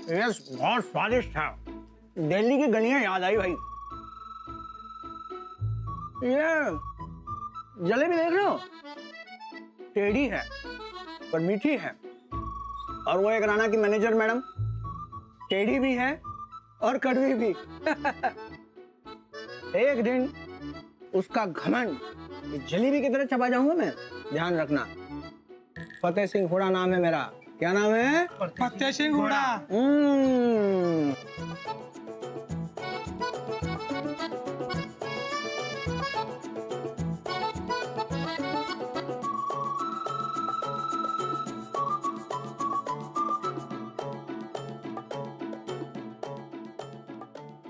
Yes, बहुत स्वादिष्ट था। दिल्ली की गलियां याद आई भाई। ये जलेबी देख रहे हो, टेढ़ी है पर मीठी है। और वो एक राणा की मैनेजर मैडम, टेढ़ी भी है और कड़वी भी। एक दिन उसका घमंड जलेबी की तरह चबा जाऊंगा मैं, ध्यान रखना। फतेह सिंह हुडा नाम है मेरा। क्या नाम है? फतेह सिंह हुडा।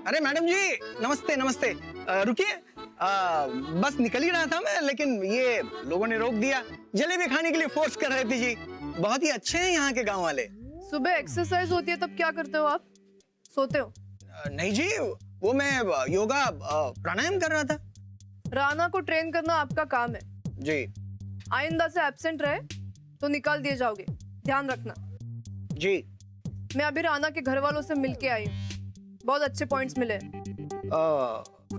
अरे मैडम जी, नमस्ते नमस्ते। रुकिए, बस निकल ही रहा था मैं, लेकिन ये लोगों ने रोक दिया। जलेबी खाने के लिए फोर्स कर रहे थे जी। बहुत ही अच्छे हैं यहाँ के गांव वाले। सुबह एक्सरसाइज होती है तब क्या करते हो आप? सोते हो? नहीं जी, वो मैं योगा प्राणायाम कर रहा था। राणा को ट्रेन करना आपका काम है जी। आइंदा से एब्सेंट रहे तो निकाल दिए जाओगे, ध्यान रखना। जी। मैं अभी राणा के घर वालों से मिलके आई हूँ, बहुत अच्छे पॉइंट्स मिले।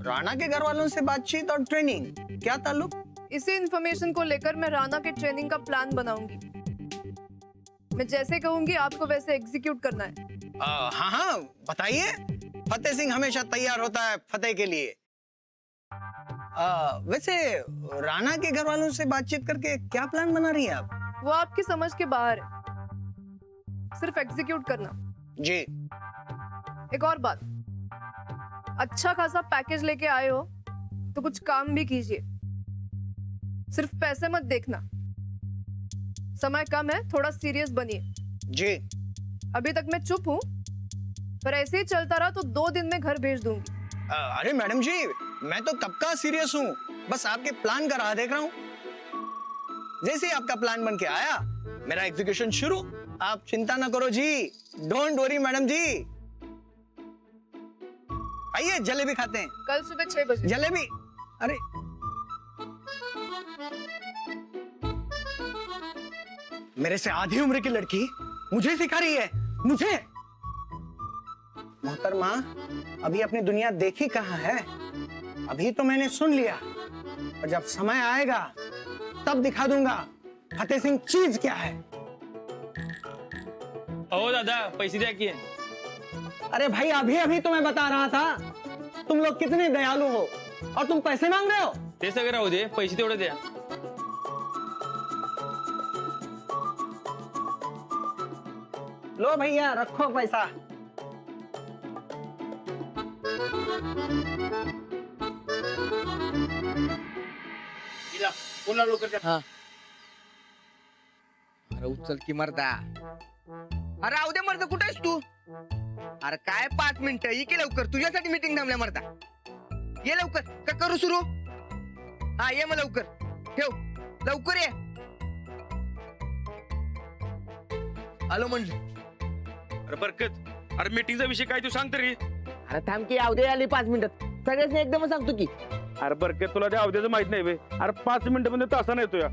राणा के घर वालों से बातचीत और ट्रेनिंग क्या ताल्लुक? इसी इंफॉर्मेशन को लेकर मैं राणा के ट्रेनिंग का प्लान बनाऊंगी। मैं जैसे कहूंगी आपको वैसे एग्जीक्यूट करना है। हाँ हाँ, बताइए। फतेह सिंह हमेशा तैयार होता है फतेह के लिए। वैसे राणा के घर वालों से बातचीत करके क्या प्लान बना रही है आप? वो आपकी समझ के बाहर है, सिर्फ एग्जीक्यूट करना। जी। एक और बात, अच्छा खासा पैकेज लेके आए हो तो कुछ काम भी कीजिए, सिर्फ पैसे मत देखना। समय कम है, थोड़ा सीरियस बनिए। जी। अभी तक मैं चुप हूँ, पर ऐसे ही चलता रहा तो 2 दिन में घर भेज दूंगी। अरे मैडम जी, मैं तो कब का सीरियस हूँ, बस आपके प्लान का राह देख रहा हूँ। जैसे ही आपका प्लान बन के आया, मेरा एग्जीक्यूशन शुरू। आप चिंता ना करो जी, डोंट वरी मैडम जी। आइए जलेबी खाते हैं। कल सुबह 6 बजे। जलेबी? अरे मेरे से आधी उम्र की लड़की मुझे सिखा रही है, मुझे। मोहतरमा, अभी अपनी दुनिया देखी कहाँ है? अभी तो मैंने सुन लिया, और जब समय आएगा तब दिखा दूंगा फतेह सिंह चीज क्या है। ओ दादा, पैसे द्या की। अरे भाई, अभी अभी तो मैं बता रहा था तुम लोग कितने दयालु हो, और तुम पैसे मांग रहे हो। ते सगळं राहू दे, पैसे तेवढे द्या। लो भैया, रखो पैसा। हाँ। अरे उचल की मर्दा। अरे राहू दे मर्दा, कुठे आहेस तू? अरे काय 5 मिनिटं, ये की लवकर, तुझ्यासाठी मीटिंग थांबल्या मर्दा। ये लवकर, का करू सुरू? हा ये मग लवकर, ठेव लवकर ये। आलो म्हणलं। अरे बरकत, अरे मीटिंगचा विषय काय तू सांग तरी। अरे थांब की, अवधे आली 5 मिनिटात, सगळ्यांनी एकदम सांगतो की। अरे बरकत, तुला त्या अवध्याचं माहित नाही बे। अरे 5 मिनिटं म्हणजे तासाने येतो या,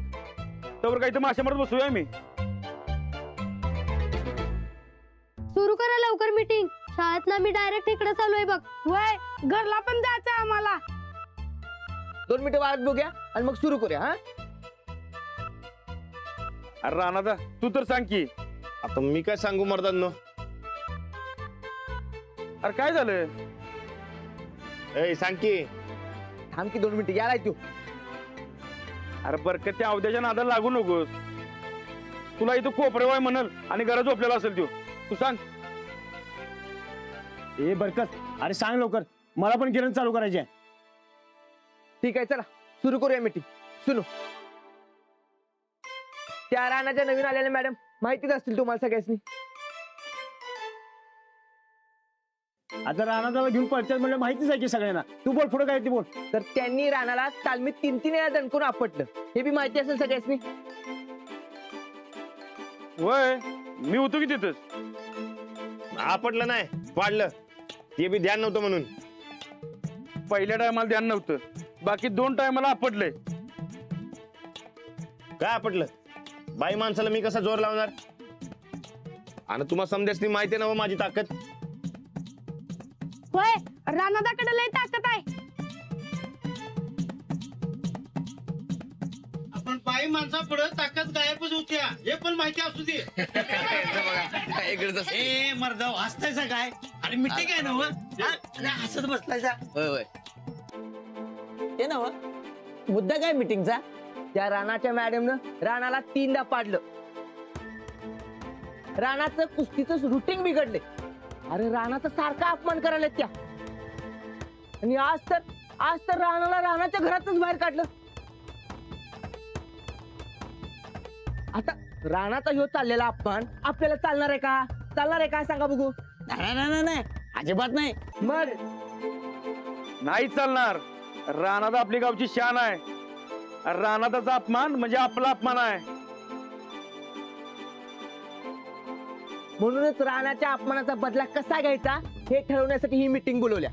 त्यावर काही तर माशा मारत बसूया मी। सुरू करा लवकर मीटिंग, शाळेत ना मी डायरेक्ट इकडे चालू आहे बघ। वय, घरला पण जायचं आम्हाला। 2 मिनिटं वाट बघूया आणि मग सुरू करूया। हा अरे राणा, तू तर सांग की। आता मी काय सांगू मर्दांनो? अरे काय झालं? ए सांग की। थांब की 2 मिनिटं, यायला तू। अरे बरकत, त्या अवध्याच्या नादाला लागू नकोस। तुला इथं कोपरेवाय म्हणल आणि घरात झोपलेला असेल तो। तू सांग। ए बरकत, अरे सांग लवकर, मला पण किरण चालू करायची आहे। ठीक आहे, चला सुरू करूया मीटिंग। सुनो, त्या राणाच्या नवीन आलेल्या मॅडम माहितीच असतील तुम्हाला सगळ्यांनी। आता राणाला घेऊन पळतात म्हणजे माहितीच आहे की सगळ्यांना। तू बोल, पुढे काय ते बोल। तर त्यांनी राणाला तालमीत 3-3 वेळा दणकून आपटलं, हे बी माहिती असेल सगळ्यांनी। वय, मी होतो की तिथंच। आपटलं नाही, पाडलं, ते बी ध्यान नव्हतं म्हणून। पहिल्या टायमाला ध्यान नव्हतं, बाकी 2 टायमाला आपटलंय। काय आपटलं? बाई माणसाला मी कसा जोर लावणार? आणि तुम्हाला समजायची माहिती आहे ना माझी ताकद. होय रानादाकडे लय ताकद आहे. आपण बाई माणसा पुढे ताकद गायबच होत्या हे पण माहिती असू दे. काय इकडे तसं. ए मर्दाव हसतायचा काय अरे मिठी काय नव हसत बसलायचा. होय होय. ते ना मुद्दा काय मीटिंगचा? त्या राणाच्या मॅडमनं राणाला 3दा पाडलं. राणाचं कुस्तीचं रुटीन बिघडले. अरे राणाचा सारखा अपमान करायला त्या. आणि आज तर राणाला राणाच्या घरातच बाहेर काढलं. आता राणाचा ह्यो चाललेला अपमान आपल्याला चालणार आहे का? चालणार आहे का सांगा बघू. नाही अजिबात नाही. मग नाही चालणार. रानादा आपली गावची शान आहे. रानादाचा अपमान म्हणजे आपला अपमान आहे. म्हणूनच राणाच्या अपमानाचा बदला कसा घ्यायचा हे ठरवण्यासाठी ही मीटिंग बोलवल्या.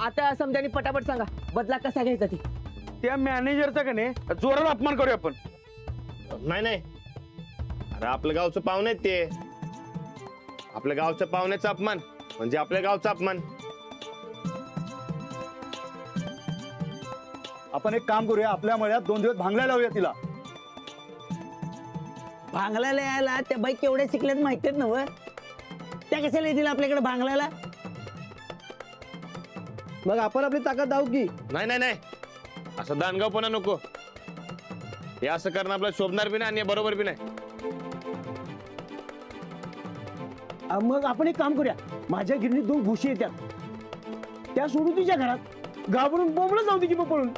आता समजानी पटापट सांगा बदला कसा घ्यायचा ती. त्या मॅनेजरचा का नाही जोरात अपमान करूया आपण. नाही अरे आपल्या गावचं पाहुणे आहेत ते. आपल्या गावच्या पाहुण्याचा अपमान म्हणजे आपल्या गावचा अपमान. आपण एक काम करूया, आपल्या मळ्यात 2 दिवस भांगल्या लावूया तिला. भांगलाला यायला त्या बाई केवढ्या शिकल्यात माहितीत ना व? त्या कशाला येतील आपल्याकडे भांगलाला? मग आपण आपली ताकद दाऊ की. नाही असं दानगावपणा नको. हे असं करणं आपल्याला शोभणार बी नाही आणि बरोबर बी नाही. मग आपण एक काम करूया, माझ्या गिरणीत 2 घुशी येतात, त्या सोडून तुझ्या घरात घाबरून बोंबलं जाऊ दे की मग पळून.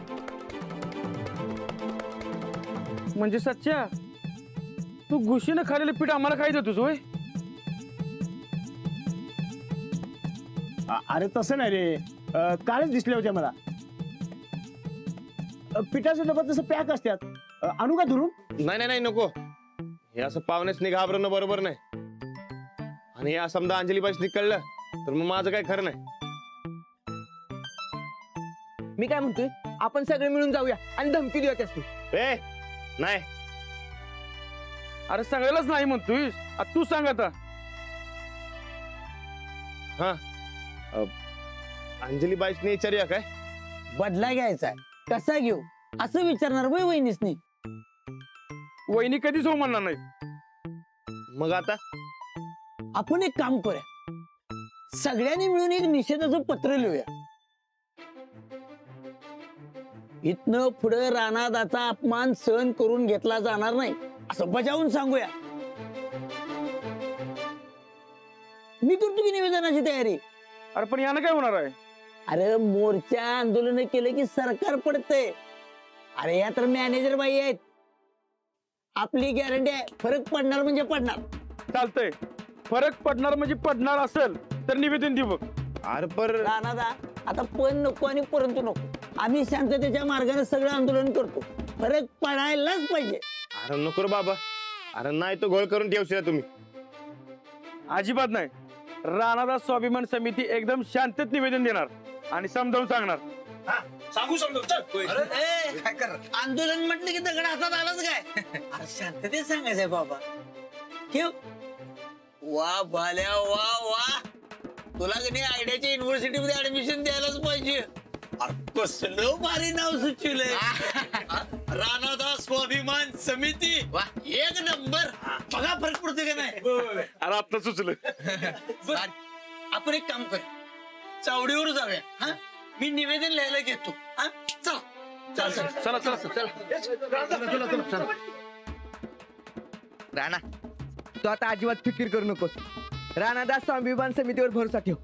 म्हणजे सच्च्या तू घुशीनं खाल्लेलं पीठ आम्हाला खायचं होतोस होय? अरे तसं नाही रे, कालच दिसल्या होत्या मला. पिठाच्या डब्यात तसं पॅक असतात, आणू का धरून? नाही नको. हे असं पाहुण्याच घाबरणं बरोबर नाही. आणि हे समजा अंजलीबाईच कळलं तर मग माझं काय खरं नाही. मी काय म्हणतोय आपण सगळे मिळून जाऊया आणि धमकी देऊया त्यास. ए नाही. अरे सगळ्यालाच नाही म्हणतोय. तू सांग आता. अंजलीबाईच विचारूया काय? बदला घ्यायचा कसा घेऊ असं विचारणार वय वहिनीसनी. वहिनी कधीच हो म्हणणार नाही. मग आता आपण एक काम करूया, सगळ्यांनी मिळून एक निषेधाचं पत्र लिहूया. इथनं पुढे रानादाचा अपमान सहन करून घेतला जाणार नाही असं बजावून सांगूया. मी करतो की निवेदनाची तयारी. अरे पण यानं काय होणार आहे? अरे मोर्चा आंदोलन केलं की सरकार पडतंय. अरे या तर मॅनेजर बाई आहेत, आपली गॅरंटी आहे फरक पडणार म्हणजे पडणार. चालतंय. फरक पडणार म्हणजे पडणार असेल तर निवेदन देऊ बघ. अरे पर रानादा आता पण नको आणि परंतु नको. आम्ही शांततेच्या मार्गाने सगळं आंदोलन करतो. फरक पडायलाच पाहिजे. अरे नको रे बाबा. अरे नाही तो घोळ करून ठेवशील तुम्ही. अजिबात नाही. राणादा स्वाभिमान समिती एकदम शांततेत निवेदन देणार आणि समजावून सांगणार. सांगू चल. आंदोलन म्हटलं की दगड हातात आलाच काय? अरे शांततेत सांगायचंय बाबा. ठेव. वा भाल्या वा. तुला कधी आयडियाच्या युनिव्हर्सिटी मध्ये ऍडमिशन द्यायलाच पाहिजे. अरे कसलं भारी नाव सुचवलंय. राणादा स्वाभिमान समिती. एक नंबर. बघा फरक पडतो का नाही? अरे आता सुचलं. आपण एक काम करूया, चावडीवर जाऊया. हा मी निवेदन लिहायला घेतो. हा चला. राणा तू आता अजिबात फिकीर करू नकोस. राणादास स्वाभिमान समितीवर भरोसा ठेव.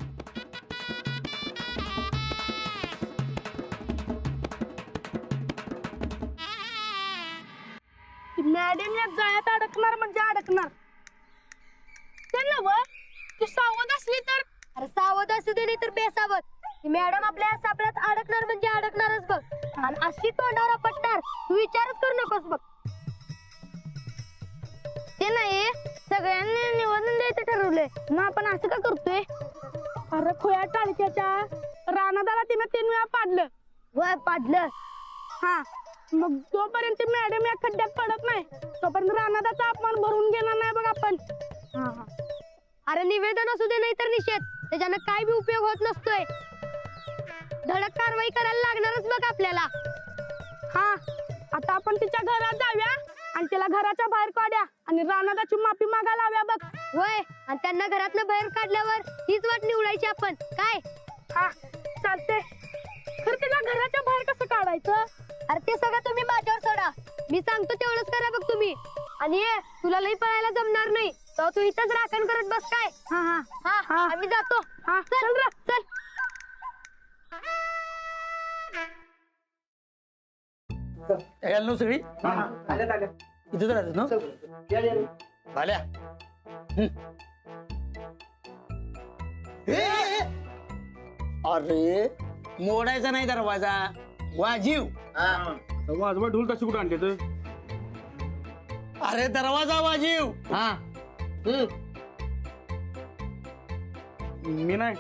मॅडम या जाळ्यात अडकणार म्हणजे अडकणार. त्यांना व तू सावध असली तर. अरे सावध असू दे नाही तर बेसावध. मॅडम आपल्या सापळ्यात अडकणार म्हणजे अडकणारच बघ. आणि अशी तोंडावर आपटणार तू विचारच करू नकोस बघ. ते नाही सगळ्यांनी निवेदन द्यायचं ठरवलंय, मग आपण असं का करतोय? अरे खोया टाळक्याच्या रानादाला तिनं 3 वेळा पाडलं. वय पाडलं. हा मग जोपर्यंत मॅडम या खड्ड्यात पडत नाही तोपर्यंत रानादाचा अपमान भरून घेणार नाही बघ आपण. अरे निवेदन असू दे नाही तर निषेध, त्याच्यानं काय बी उपयोग होत नसतोय. धडक कारवाई करायला लागणारच बघ आपल्याला. हा, आता आपण तिच्या घरात जाऊया आणि तिला घराच्या बाहेर काढूया आणि रानादाची माफी मागायला लाव्या बघ. होय, आणि त्यांना घरातनं बाहेर काढल्यावर हीच वाट निवडायची आपण. काय? हा चालते. खरं तिला घराच्या बाहेर कसं काढायचं? अरे ते सगळं तुम्ही माझ्यावर सोडा, मी सांगतो तेवढंच करा बघ तुम्ही. आणि तुला लई पळायला जमणार नाही तर तू इथंच राखण करत बस. काय? हा हा हा, आम्ही जातो. हा चल रे चल. नो सगळी इथेच राहतात ना भाल्या. अरे मोडायचा नाही दरवाजा, वाजीव. वाजवा ढोल तशी कुठं आणले तर? अरे दरवाजा वाजीव. हा मी नाही,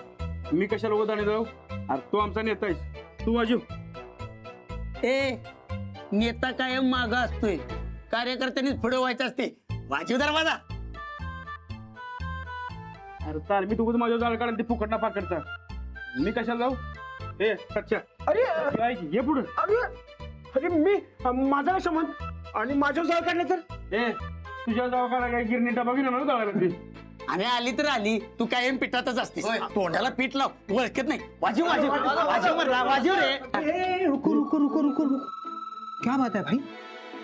मी कशाला उदाने जाऊ? अरे तू आमचा नेता आहेस, तू वाजीव. ए नेता कायम मागा असतोय, कार्यकर्त्यांनीच पुढे व्हायचं असते. वाजीव दरवाजा. अरे चाल, मी तुझं माझ्या जाळ काढून ते फुकटना पाकडचा. मी कशाला जाऊ? ए अच्छा, अरे ये पुढे. अरे अरे मी माझा काय संबंध? आणि माझ्या जाळ काढले तर? ए तुझ्या जाळ काढा काय गिरणी डबा घेऊन ना जाळाला ती. आणि आली तर आली, तू कायम पिठातच असतेस. तोंडाला पीठ लाव, तू ओळखत नाही. वाजीव वाजीव वाजीव म्हणला, वाजीव रे. ए, रुको रुको रुको रुको रुको, क्या बात है भाई,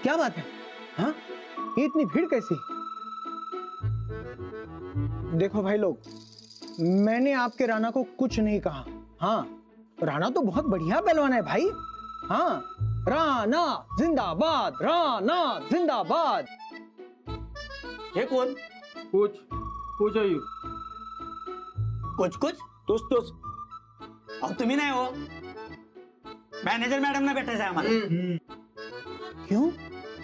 क्या बात है? हाँ, ये इतनी भीड़ कैसी? देखो भाई लोग, मैंने आपके राणा को कुछ नहीं कहा. हाँ, राणा तो बहुत बढ़िया पहलवान है भाई. हाँ, राणा जिंदाबाद, राणा जिंदाबाद. हे कोण? कोच कोच आहे. कोच कोच तोच तोच. अहो तुम्ही नाही हो, मॅनेजर मॅडम ना भेटायचं आहे आम्हाला. क्यों?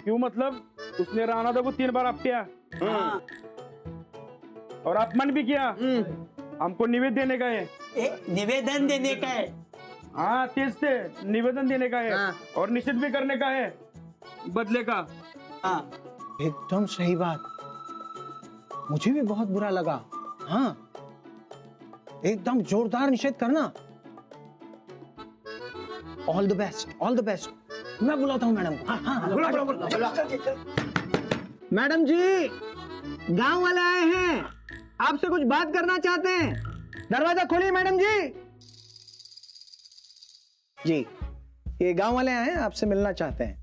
क्यों मतलब उसने राणा को 3 बार आप किया हाँ. और अपमान भी किया. हमको निवेदन देने का है. ए, निवेदन देने का है. हाँ तेज थे, निवेदन देने का है. हाँ. और निषेध भी करने का है बदले का. हाँ. एकदम सही बात, मुझे भी बहुत बुरा लगा. हाँ, एकदम जोरदार निषेध करना. All the best, all the best. मैं बुलाता हूँ मैडम को. हाँ, हाँ, मैडम जी, गांव वाले आए हैं, आपसे कुछ बात करना चाहते हैं. दरवाजा खोलिए मैडम जी. जी, ये गांव वाले आए हैं, आपसे मिलना चाहते हैं.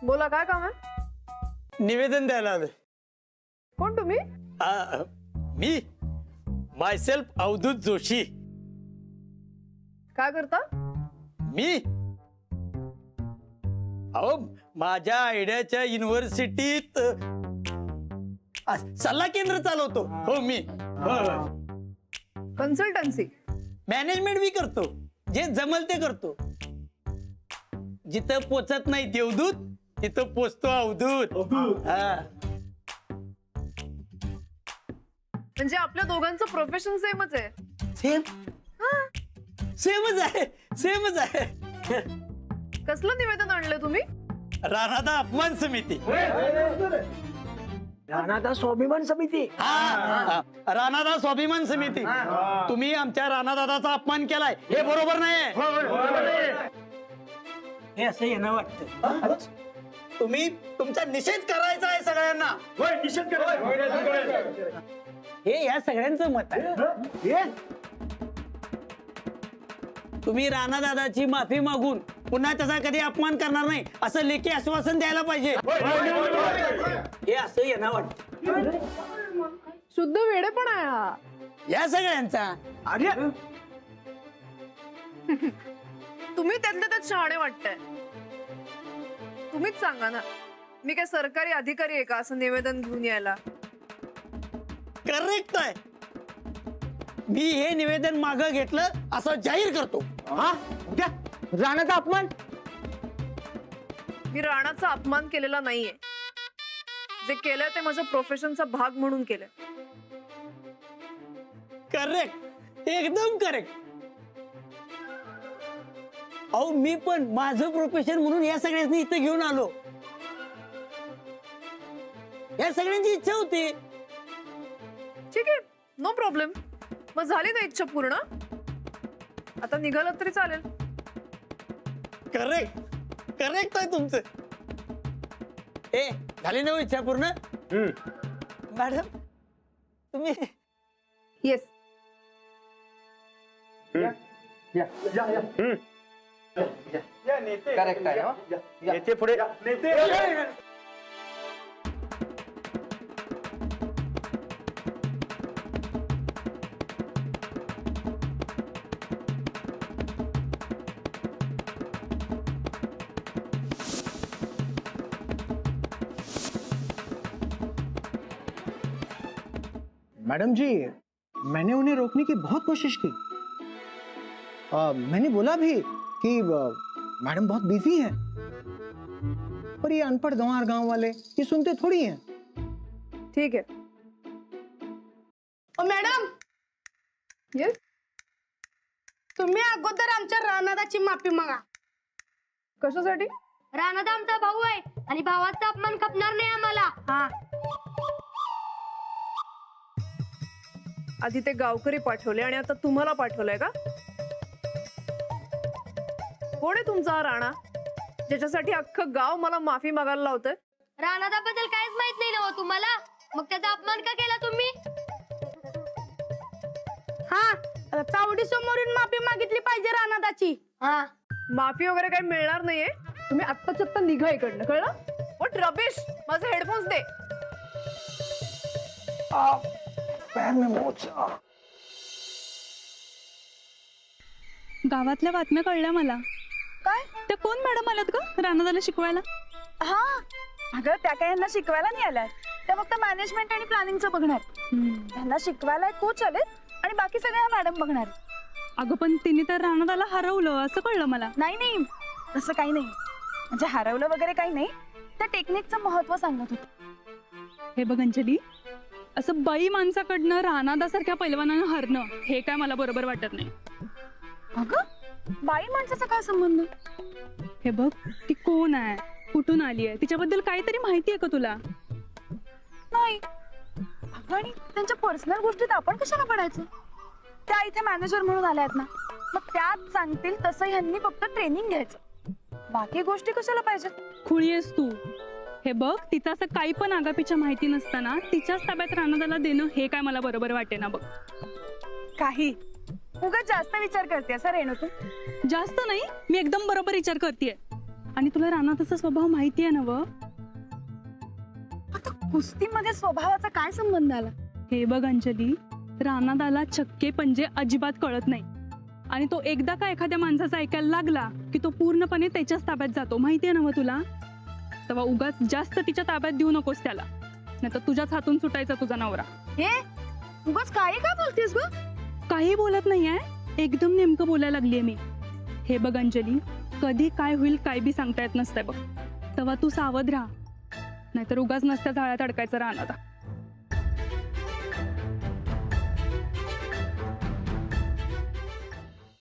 बोला काय काम आहे? निवेदन द्यायला आलोय. कोण तुम्ही? मी मायसेल्फ अवधूत जोशी. काय करता? मी अहो माझ्या आयडियाच्या युनिव्हर्सिटीत सल्ला केंद्र चालवतो. हो मी कन्सल्टन्सी. मॅनेजमेंट बी करतो, जे जमल ते करतो. जिथं पोचत नाही देवदूत तिथं पोचतो अवधूत. हा. म्हणजे आपल्या दोघांचं प्रोफेशन सेमच आहे. सेम सेमच आहे, सेमच आहे. कसलं निवेदन आणलं तुम्ही? राणादा अपमान समिती. राणादा स्वाभिमान समिती. हा, राणादा स्वाभिमान समिती. तुम्ही आमच्या राणादादाचा अपमान केलाय, हे बरोबर नाही. हे असं येणं वाटतं. तुम्ही तुमचा निषेध करायचा आहे सगळ्यांना. हे या सगळ्यांचं मत आहे. तुम्ही राणादादाची माफी मागून पुन्हा त्याचा कधी अपमान करणार नाही असं लेखी आश्वासन द्यायला पाहिजे. हे असं येणं वाटतं. शुद्ध वेडेपणा आहे हा. या सगळ्यांचा. अरे तुम्ही त्यातल्या त्यात शहाणे वाटताय. तुम्हीच सांगा ना, मी काय सरकारी अधिकारी आहे का असं निवेदन घेऊन यायला? करेक्ट आहे. मी हे निवेदन मागं घेतलं असं जाहीर करतो. हा उद्या राणाचा अपमान. मी राणाचा अपमान केलेला नाहीये. जे केलंय ते माझ्या प्रोफेशनचा भाग म्हणून केलंय. करेक्ट, एकदम करेक्ट. अहो मी पण माझं प्रोफेशन म्हणून या सगळ्यांनी इथं घेऊन आलो. या सगळ्यांची इच्छा होती. ठीक आहे, नो प्रॉब्लेम. मग झाली ना इच्छा पूर्ण. आता निघालं तरी चालेल. करेक्ट, करेक्ट आहे तुमचं. ए झाली ना इच्छा पूर्ण. मॅडम तुम्ही येस. करेक्ट आहे हो. नेते पुढे मैडम जी, मैंने उन्हें रोकने की बहुत कोशिश की. मैंने बोला भी कि मैडम बहुत बिजी हैं. पर ये अनपढ़ गंवार गांव वाले ये सुनते थोड़ी हैं. ठीक आहे. Madam, yes. तुम्ही अगोदर आमच्या रानादाची माफी मागा. कशासाठी? रानादा आमचा भाऊ आहे आणि भावाचा अपमान खपणार नाही आम्हाला. हा, आधी ते गावकरी पाठवले आणि आता तुम्हाला पाठवलंय का? कोण आहे तुमचा हा राणा ज्याच्यासाठी अख्खं गाव मला माफी मागायला लावतंय? रानादा बद्दल काहीच माहित नाही ना हो तुम्हाला. मग त्याचा अपमान का केला तुम्ही? हा, चावडी समोरून माफी मागितली पाहिजे रानादाची. हा, माफी वगैरे काही मिळणार नाहीये. तुम्ही आत्ताच्या आत्ता निघा इकडनं, कळलं? What rubbish. माझे हेडफोन्स दे. पैर में मोच. गावातल्या बातम्या कळल्या मला. काय? त्या कोण मॅडम आल्यात ग राणादाला शिकवायला? हा, अगं त्या काय यांना शिकवायला नाही आल्यात. त्या फक्त मॅनेजमेंट आणि प्लॅनिंगचं बघणार. त्यांना शिकवायला कोच आले आणि बाकी सगळ्या मॅडम बघणार. अगं पण तिने तर राणादाला हरवलं असं कळलं मला. नाही नाही, तसं काही नाही. म्हणजे हरवलं वगैरे काही नाही. त्या टेक्निकचं महत्व सांगत होते. हे बघ अंजली, असं बाई माणसाकडनं राणादासारख्या पैलवानानं हरणं हे काय मला बरोबर वाटत नाही. अगं बाई माणसाचा काय संबंध? हे बघ, ती कोण आहे, कुठून आली आहे, तिच्याबद्दल काहीतरी माहिती आहे का तुला? नाही. अगं आणि त्यांच्या पर्सनल गोष्टीत आपण कशाला पडायचं? त्या इथे मॅनेजर म्हणून आल्या आहेत ना, मग त्यात सांगतील तसं ह्यांनी फक्त ट्रेनिंग घ्यायचं. बाकी गोष्टी कशाला पाहिजेत? खुळी आहेस तू. हे बघ, तिचं असं काही पण आगापीच्या माहिती नसताना तिच्याच ताब्यात राणादाला देणं हे काय मला बरोबर वाटे ना. बघ, काही उगाच जास्त विचार करते असं रेणू तू. जास्त नाही, मी एकदम बरोबर विचार करतेय. आणि तुला राणादाचा स्वभाव माहिती आहे ना व? आता कुस्तीमध्ये स्वभावाचा काय संबंध आला? हे बघ अंजली, राणादाला छक्के पंजे अजिबात कळत नाही. आणि तो एकदा का एखाद्या माणसाचा ऐकायला लागला की तो पूर्णपणे त्याच्याच ताब्यात जातो. माहितीये ना व तुला? तेव्हा उगाच जास्त तिच्या ताब्यात देऊ नकोस त्याला, नाही तर तुझ्याच हातून सुटायचा तुझा नवरा. हे उगाच काही का बोलतेस ग? काही बोलत नाहीये, एकदम नेमकं बोलायला लागलीये मी. हे बघ अंजली, कधी काय होईल काय बी सांगता येत नसतंय बघ. तेव्हा तू सावध राहा, नाहीतर उगाच नसत्या जाळ्यात अडकायचं राहणार.